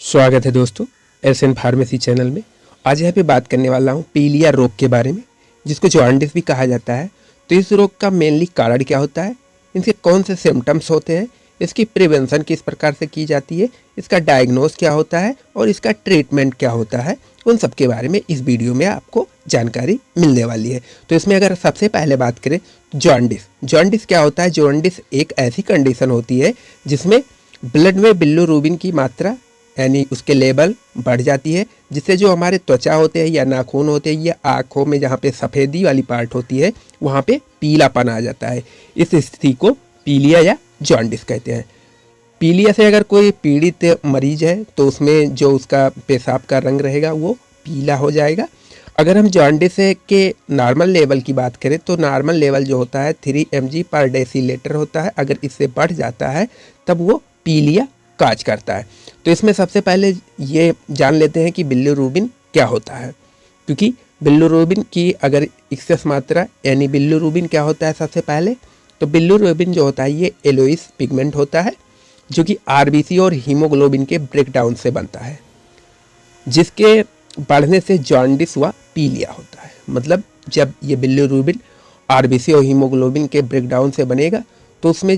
स्वागत है दोस्तों एसएन फार्मेसी चैनल में। आज यहाँ पे बात करने वाला हूँ पीलिया रोग के बारे में, जिसको जॉन्डिस भी कहा जाता है। तो इस रोग का मेनली कारण क्या होता है, इनके कौन से सिम्टम्स होते हैं, इसकी प्रिवेंशन किस प्रकार से की जाती है, इसका डायग्नोस क्या होता है और इसका ट्रीटमेंट क्या होता है, उन सब के बारे में इस वीडियो में आपको जानकारी मिलने वाली है। तो इसमें अगर सबसे पहले बात करें जॉन्डिस क्या होता है। जॉन्डिस एक ऐसी कंडीशन होती है जिसमें ब्लड में बिलिरुबिन की मात्रा यानी उसके लेवल बढ़ जाती है, जिससे जो हमारे त्वचा होते हैं या नाखून होते हैं या आँखों में जहाँ पे सफ़ेदी वाली पार्ट होती है वहाँ पे पीलापन आ जाता है। इस स्थिति को पीलिया या जॉन्डिस कहते हैं। पीलिया से अगर कोई पीड़ित मरीज है तो उसमें जो उसका पेशाब का रंग रहेगा वो पीला हो जाएगा। अगर हम जॉन्डिस के नॉर्मल लेवल की बात करें तो नॉर्मल लेवल जो होता है 3 mg/डेसीलीटर होता है। अगर इससे बढ़ जाता है तब वो पीलिया काज करता है। तो इसमें सबसे पहले ये जान लेते हैं कि बिलिरुबिन क्या होता है, क्योंकि बिलिरुबिन की अगर एक्सेस मात्रा यानी बिलिरुबिन क्या होता है। सबसे पहले तो बिलिरुबिन जो होता है ये एलोइस पिगमेंट होता है, जो कि आरबीसी और हीमोग्लोबिन के ब्रेकडाउन से बनता है, जिसके बढ़ने से जॉन्डिस व पीलिया होता है। मतलब जब ये बिलिरुबिन आरबीसी और हीमोग्लोबिन के ब्रेकडाउन से बनेगा तो उसमें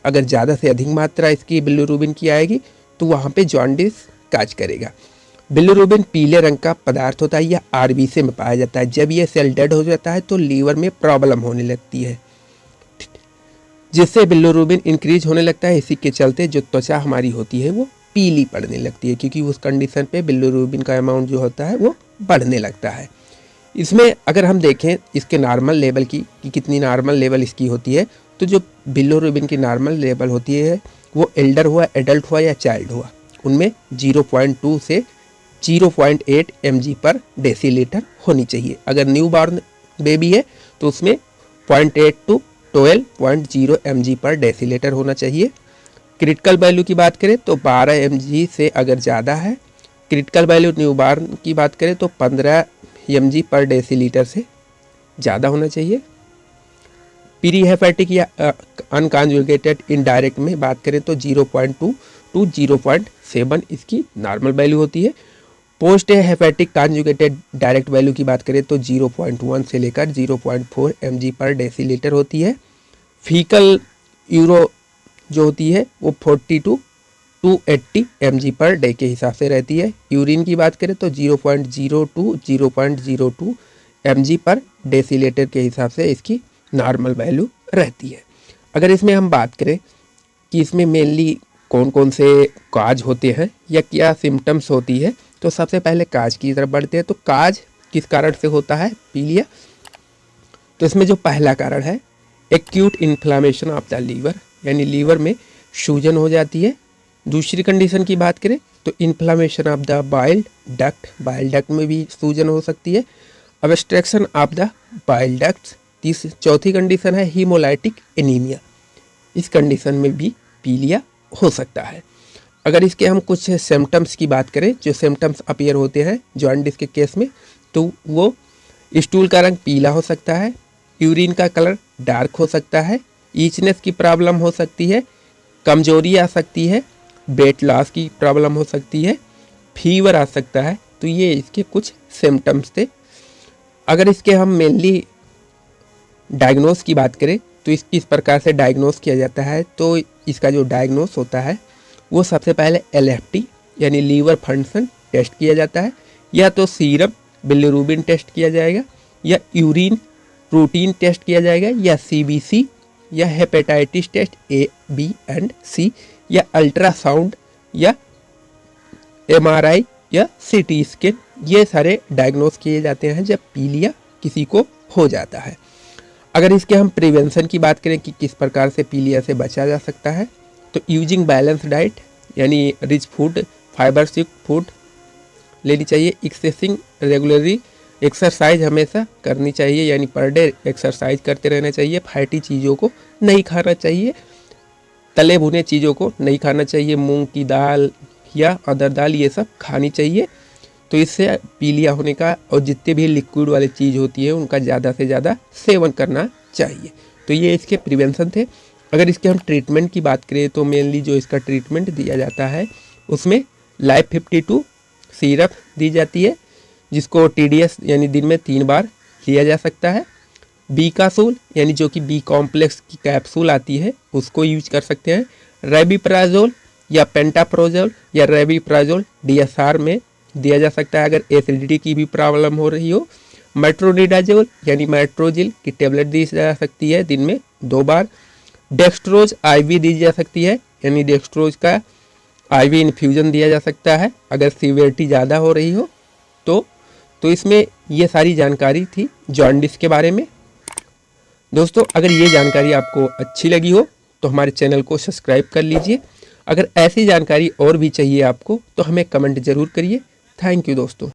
अगर ज़्यादा से अधिक मात्रा इसकी बिलिरुबिन की आएगी तो वहाँ पे जॉन्डिस काज करेगा। बिलिरुबिन पीले रंग का पदार्थ होता है, यह आरबीसी में पाया जाता है। जब ये सेल डेड हो जाता है तो लीवर में प्रॉब्लम होने लगती है, जिससे बिलिरुबिन इंक्रीज होने लगता है। इसी के चलते जो त्वचा हमारी होती है वो पीली पड़ने लगती है, क्योंकि उस कंडीशन पे बिलिरुबिन का अमाउंट जो होता है वो बढ़ने लगता है। इसमें अगर हम देखें इसके नॉर्मल लेवल की कि कितनी नॉर्मल लेवल इसकी होती है, तो जो बिलिरुबिन की नॉर्मल लेवल होती है वो एल्डर हुआ, एडल्ट हुआ या चाइल्ड हुआ, उनमें 0.2 से 0.8 mg/डेसीलीटर होनी चाहिए। अगर न्यू बॉर्न बेबी है तो उसमें 0.8 to 12.0 mg/डेसीलीटर होना चाहिए। क्रिटिकल वैल्यू की बात करें तो 12 mg से अगर ज़्यादा है। क्रिटिकल वैल्यू न्यू बॉर्न की बात करें तो 15 mg/डेसीलीटर से ज़्यादा होना चाहिए। प्री हेपेटिक या अनकॉन्जुगेटेड इनडायरेक्ट में बात करें तो 0.2 to 0.7 इसकी नॉर्मल वैल्यू होती है। Post hepatic conjugated direct value की बात करें तो 0.1 से लेकर 0.4 mg/डेसीलीटर होती है। फीकल यूरो जो होती है वो 40 to 280 mg/डे के हिसाब से रहती है। यूरिन की बात करें तो 0.0 to 0.02 mg/डेसीलीटर के हिसाब से इसकी नॉर्मल वैल्यू रहती है। अगर इसमें हम बात करें कि इसमें मेनली कौन कौन से काज होते हैं या क्या सिम्टम्स होती है, तो सबसे पहले काज की तरफ बढ़ते हैं। तो काज किस कारण से होता है पीलिया, तो इसमें जो पहला कारण है acute inflammation of the liver, यानी लीवर में सूजन हो जाती है। दूसरी कंडीशन की बात करें तो inflammation of the bile duct में भी सूजन हो सकती है। Obstruction of the bile ducts. चौथी कंडीशन है हीमोलाइटिक एनीमिया, इस कंडीशन में भी पीलिया हो सकता है। अगर इसके हम कुछ सिम्टम्स की बात करें, जो सिम्टम्स अपीयर होते हैं जॉन्डिस के केस में, तो वो स्टूल का रंग पीला हो सकता है, यूरिन का कलर डार्क हो सकता है, ईचनेस की प्रॉब्लम हो सकती है, कमजोरी आ सकती है, वेट लॉस की प्रॉब्लम हो सकती है, फीवर आ सकता है। तो ये इसके कुछ सिम्टम्स थे। अगर इसके हम मेनली डायग्नोस की बात करें तो किस प्रकार से डायग्नोस किया जाता है, तो इसका जो डायग्नोस होता है वो सबसे पहले LFT यानी लीवर फंक्शन टेस्ट किया जाता है, या तो सीरम बिलिरुबिन टेस्ट किया जाएगा, या यूरिन प्रोटीन टेस्ट किया जाएगा, या CBC, या hepatitis test A, B and C, या अल्ट्रासाउंड, या MRI या CT स्कैन। ये सारे डायग्नोस किए जाते हैं जब पीलिया किसी को हो जाता है। अगर इसके हम प्रिवेंशन की बात करें कि किस प्रकार से पीलिया से बचा जा सकता है, तो यूजिंग बैलेंस डाइट यानी रिच फूड, फाइबर युक्त फूड लेनी चाहिए। एक्सेसिंग रेगुलरली एक्सरसाइज हमेशा करनी चाहिए, यानी पर डे एक्सरसाइज करते रहना चाहिए। फैटी चीज़ों को नहीं खाना चाहिए, तले भुने चीज़ों को नहीं खाना चाहिए। मूंग की दाल या अदर दाल ये सब खानी चाहिए। तो इससे पीलिया होने का और जितने भी लिक्विड वाली चीज़ होती है उनका ज़्यादा से ज़्यादा सेवन करना चाहिए। तो ये इसके प्रिवेंशन थे। अगर इसके हम ट्रीटमेंट की बात करें तो मेनली जो इसका ट्रीटमेंट दिया जाता है उसमें लाइफ 52 सिरप दी जाती है, जिसको TDS यानी दिन में 3 बार लिया जा सकता है। बीकासूल यानी जो कि बी कॉम्प्लेक्स की कैप्सूल आती है उसको यूज कर सकते हैं। रेबिप्राजोल या पेंटाप्रोजोल या रेबिप्राजोल DSR में दिया जा सकता है अगर एसिडिटी की भी प्रॉब्लम हो रही हो। मेट्रोनिडाजोल यानी मेट्रोजिल की टेबलेट दी जा सकती है दिन में 2 बार। डेक्सट्रोज IV दी जा सकती है, यानी डेक्सट्रोज का IV इन्फ्यूजन दिया जा सकता है अगर सीवियरिटी ज़्यादा हो रही हो तो इसमें ये सारी जानकारी थी जॉन्डिस के बारे में। दोस्तों अगर ये जानकारी आपको अच्छी लगी हो तो हमारे चैनल को सब्सक्राइब कर लीजिए। अगर ऐसी जानकारी और भी चाहिए आपको तो हमें कमेंट ज़रूर करिए। थैंक यू दोस्तों।